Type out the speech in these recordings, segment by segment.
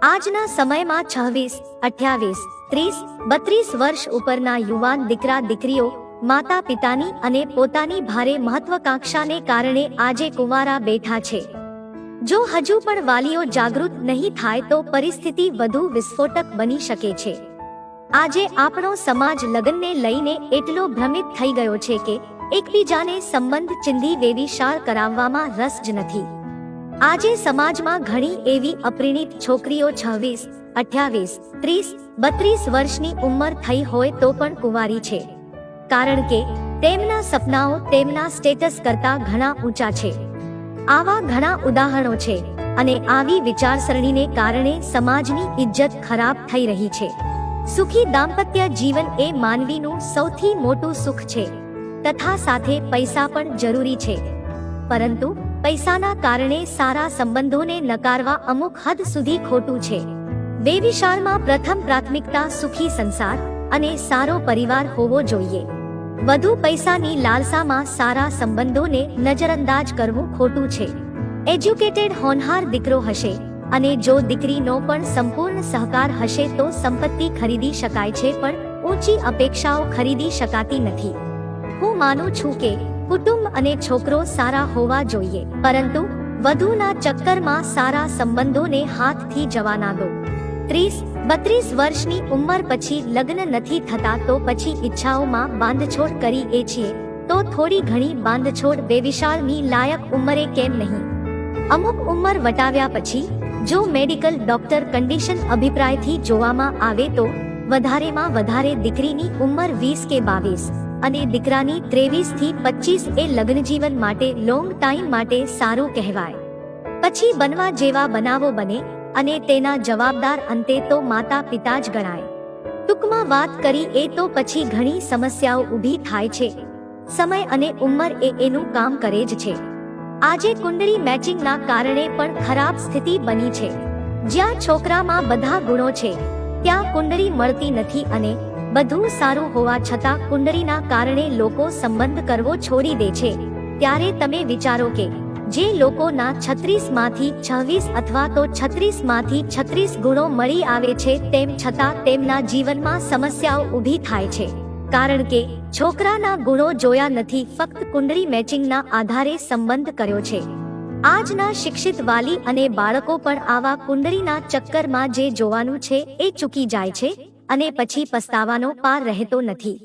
આજના સમયમાં 26, 28, 30, 32 વર્ષ ઉપરના યુવાન દીકરા દીકરીઓ માતા પિતાની અને પોતાની ભારે મહત્વાકાંક્ષાને કારણે આજે કુંવારા બેઠા છે. જો હજુ પણ વાલીઓ જાગૃત નહીં થાય તો પરિસ્થિતિ વધુ વિસ્ફોટક બની શકે છે. આજે આપણો સમાજ લગ્નને લઈને એટલો ભ્રમિત થઈ ગયો છે કે એકબીજાને સંબંધ ચિંધી વેવિશાળ કરાવવામાં રસ જ નથી. આજે સમાજમાં ઘણી એવી અપરિણીત છોકરીઓ 26, 28, 30, 32 વર્ષની ઉંમર થઈ હોય તો પણ કુંવારી છે. કારણ કે તેમના સપનાઓ તેમના સ્ટેટસ કરતા ઘણા ઊંચા છે. આવા ઘણા ઉદાહરણો છે અને આવી વિચારસરણીને કારણે સમાજની ઇજ્જત ખરાબ થઈ રહી છે. સુખી દાંપત્ય જીવન એ માનવીનું સૌથી મોટું સુખ છે તથા સાથે પૈસા પણ જરૂરી છે. પરંતુ પૈસાના કારણે સારા સંબંધોને નકારવા અમુક હદ સુધી ખોટું છે. વેવિશાળમાં પ્રથમ પ્રાથમિકતા સુખી સંસાર અને સારો પરિવાર હોવો જોઈએ. વધુ પૈસાની લાલસામાં સારા સંબંધોને નજરઅંદાજ કરવું ખોટું છે. એજ્યુકેટેડ હોનહાર દીકરો હશે અને જો દીકરીનો પણ સંપૂર્ણ સહકાર હશે તો સંપત્તિ ખરીદી શકાય છે, પણ ઊંચી અપેક્ષાઓ ખરીદી શકાતી નથી. હું માનું છું કે કુટુંબ અને છોકરો સારા હોવા જોઈએ, પરંતુ વધુના ચક્કરમાં સારા સંબંધોને હાથથી જવા ના દો. 30, 32 વર્ષની ઉંમર પછી લગ્ન નથી થતા તો પછી ઈચ્છાઓમાં બાંધછોડ કરીએ છીએ તો થોડી ઘણી બાંધછોડ વેવિશાળની લાયક ઉંમરે કેમ નહીં? અમુક ઉંમર વટાવ્યા પછી જો મેડિકલ ડોક્ટર કન્ડિશન અભિપ્રાયથી જોવામાં આવે તો વધારેમાં વધારે દીકરીની ઉંમર 20 કે 22 અને દીકરાની 23 થી 25 એ લગ્નજીવન માટે લોંગ ટાઈમ માટે સારું કહેવાય. પછી બનવા જેવા બનાવો બને અને તેના જવાબદાર અંતે તો માતા પિતા જ ગણાય. ટૂંકમાં વાત કરી એ તો પછી ઘણી સમસ્યાઓ ઊભી થાય છે. સમય અને ઉંમર એનું કામ કરે જ છે. આજે કુંડળી મેચિંગના કારણે પણ ખરાબ સ્થિતિ બની છે. જ્યાં છોકરામાં બધા ગુણો છે ત્યાં કુંડળી મળતી નથી અને બધું સારું હોવા છતાં કુંડળીના કારણે લોકો સંબંધ કરવો છોડી દે છે. ત્યારે તમે વિચારો કે જે લોકોના 36 માંથી 26 અથવા તો 36 માંથી 36 ગુણો મળી આવે છે તેમ છતાં તેમના જીવનમાં સમસ્યાઓ ઊભી થાય છે. કારણ કે છોકરાના ગુણો જોયા નથી, ફક્ત કુંડળી મેચિંગના આધારે સંબંધ કર્યો છે. આજના શિક્ષિત વાલી અને બાળકો પણ આવા કુંડળીના ચક્કરમાં જે જોવાનું છે એ ચૂકી જાય છે અને પછી પસ્તાવાનો પાર રહેતો નથી.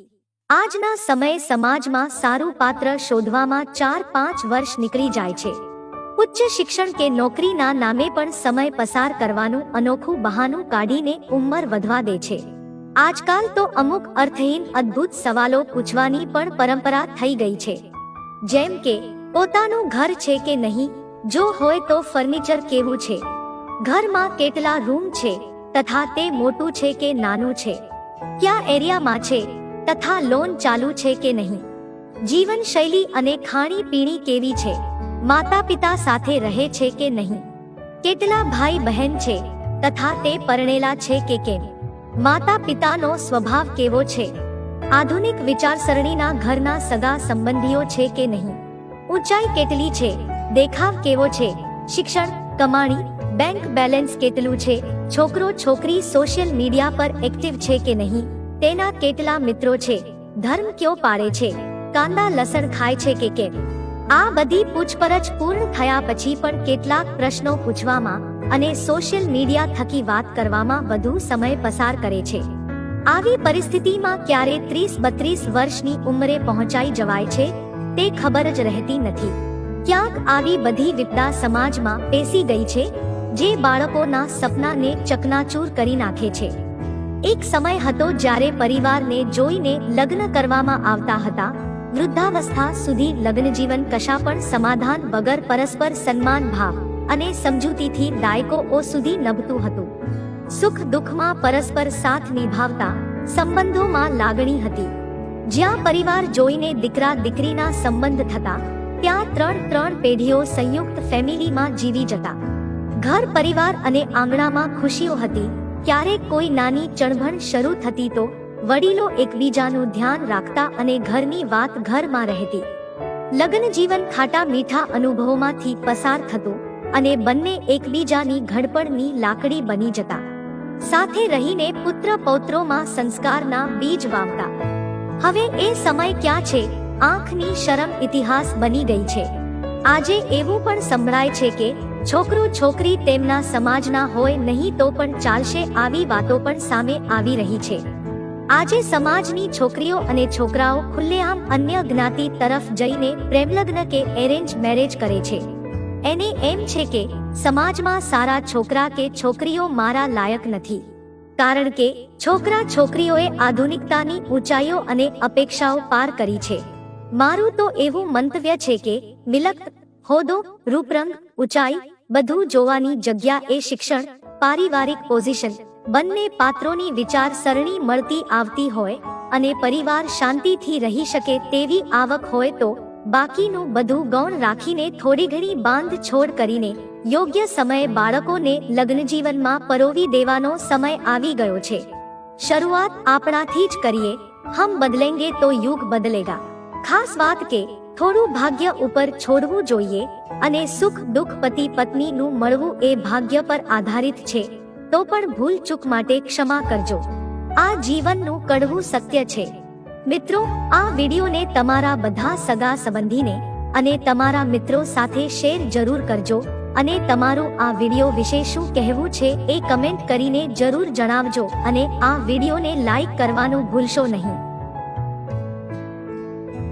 આજના સમયે સમાજમાં સારું પાત્ર શોધવામાં 4-5 વર્ષ નીકળી જાય છે. ઉચ્ચ શિક્ષણ કે નોકરીના નામે પણ સમય પસાર કરવાનું અનોખું બહાનું કાઢીને ઉંમર વધવા દે છે. આજકાલ તો અમુક અર્થહીન અદ્ભુત સવાલો પૂછવાની પણ પરંપરા થઈ ગઈ છે. જેમ કે પોતાનું ઘર છે કે નહીં, જો હોય તો ફર્નિચર કેવું છે, ઘરમાં કેટલા રૂમ છે તથા તે મોટું છે કે નાનું છે, કયા એરિયામાં છે તથા લોન ચાલુ છે કે નહીં, જીવનશૈલી અને ખાણી પીણી કેવી છે, માતા પિતા સાથે રહે છે કે નહીં, કેટલા ભાઈ બહેન છે તથા તે પરણેલા છે કે કેમ, માતા પિતાનો સ્વભાવ કેવો છે, આધુનિક વિચારસરણીના ઘરના સગા સંબંધીઓ છે કે નહીં, ઊંચાઈ કેટલી છે, દેખાવ કેવો છે, શિક્ષણ, કમાણી, બેંક બેલેન્સ કેટલું છે, છોકરો છોકરી સોશિયલ મીડિયા પર એક્ટિવ છે કે નહીં, તેના કેટલા મિત્રો છે, ધર્મ કયો પાળે છે, કાંદા લસણ ખાય છે કે કેમ. આ બધી પૂછપરછ પૂર્ણ થયા પછી પણ કેટલાક પ્રશ્નો પૂછવામાં અને સોશિયલ મીડિયા થકી વાત કરવામાં વધુ સમય પસાર કરે છે. આવી પરિસ્થિતિમાં ક્યારે 30-32 વર્ષની ઉંમરે પહોંચાઈ જવાય છે તે ખબર જ રહેતી નથી. ક્યાંક આવી બધી વિપદા સમાજમાં પેસી ગઈ છે જે બાળકોના સપનાને ચકનાચૂર કરી નાખે છે. એક સમય હતો જ્યારે પરિવારને જોઈને લગ્ન કરવામાં આવતા હતા. વૃદ્ધાવસ્થા સુધી લગ્નજીવન કશા પણ સમાધાન વગર પરસ્પર સન્માન ભાવ અને સમજૂતીથી દાયકાઓ સુધી નભતું હતું. સુખ દુઃખમાં પરસ્પર સાથ નિભાવતા સંબંધોમાં લાગણી હતી. જ્યાં પરિવાર જોઈને દીકરા દીકરીના સંબંધ થતા ત્યાં 3 પેઢીઓ સંયુક્ત ફેમિલીમાં જીવી જતા. ઘર પરિવાર અને આંગણામાં ખુશીઓ હતી. ક્યારેક કોઈ નાની ચણભણ શરૂ થતી તો વડીલો એકબીજાનું ધ્યાન રાખતા અને ઘરની વાત ઘરમાં રહેતી. લગ્ન જીવન ખાટા મીઠા અનુભવોમાંથી પસાર થતું અને બંને એકબીજાની ઘડપણની લાકડી બની જતા, સાથે રહીને પુત્ર પૌત્રોમાં સંસ્કારના બીજ વાવતા. હવે એ સમય ક્યાં છે? આંખની શરમ ઇતિહાસ બની ગઈ છે. આજે એવું પણ સંભળાય છે કે છોકરો છોકરી તેમના સમાજના હોય નહીં તો પણ ચાલશે. આવી વાતો પણ સામે આવી રહી છે. આજે સમાજની છોકરીઓ અને છોકરાઓ ખુલ્લેઆમ અન્ય જ્ઞાતિ તરફ જઈને પ્રેમલગ્ન કે એરેન્જ મેરેજ કરે છે. એને એમ છે કે સમાજમાં સારા છોકરા કે છોકરીઓ મારા લાયક નથી, કારણ કે છોકરા છોકરીઓએ આધુનિકતાની ઊંચાઈઓ અને અપેક્ષાઓ પાર કરી છે. મારું તો એવું મંતવ્ય છે કે મિલકત, હોદ્દો, રૂપરંગ, ઊંચાઈ બધું જોવાની જગ્યા એ શિક્ષણ, પારિવારિક પોઝિશન, બંને પાત્રોની વિચારસરણી મળતી આવતી હોય અને પરિવાર શાંતિથી રહી શકે તેવી આવક હોય તો બાકીનું બધું ગૌણ રાખીને થોડી ઘણી બાંધછોડ કરીને યોગ્ય સમયે બાળકોને લગ્નજીવનમાં પરોવી દેવાનો સમય આવી ગયો છે. શરૂઆત આપણાથી જ કરીએ. હમ બદલેંગે તો યુગ બદલેગા. ખાસ વાત કે થોડું ભાગ્ય ઉપર છોડવું જોઈએ અને સુખ દુઃખ પતિ પત્નીનું મળવું એ ભાગ્ય પર આધારિત છે. તો પણ ભૂલ ચૂક માટે ક્ષમા કરજો. આ જીવનનું કડવું સત્ય છે. મિત્રો, આ વિડીયોને તમારા બધા સગા સંબંધીને અને તમારા મિત્રો સાથે શેર જરૂર કરજો અને તમારું આ વિડીયો વિશે શું કહેવું છે એ કમેન્ટ કરીને જરૂર જણાવજો અને આ વિડીયોને લાઈક કરવાનું ભૂલશો નહીં.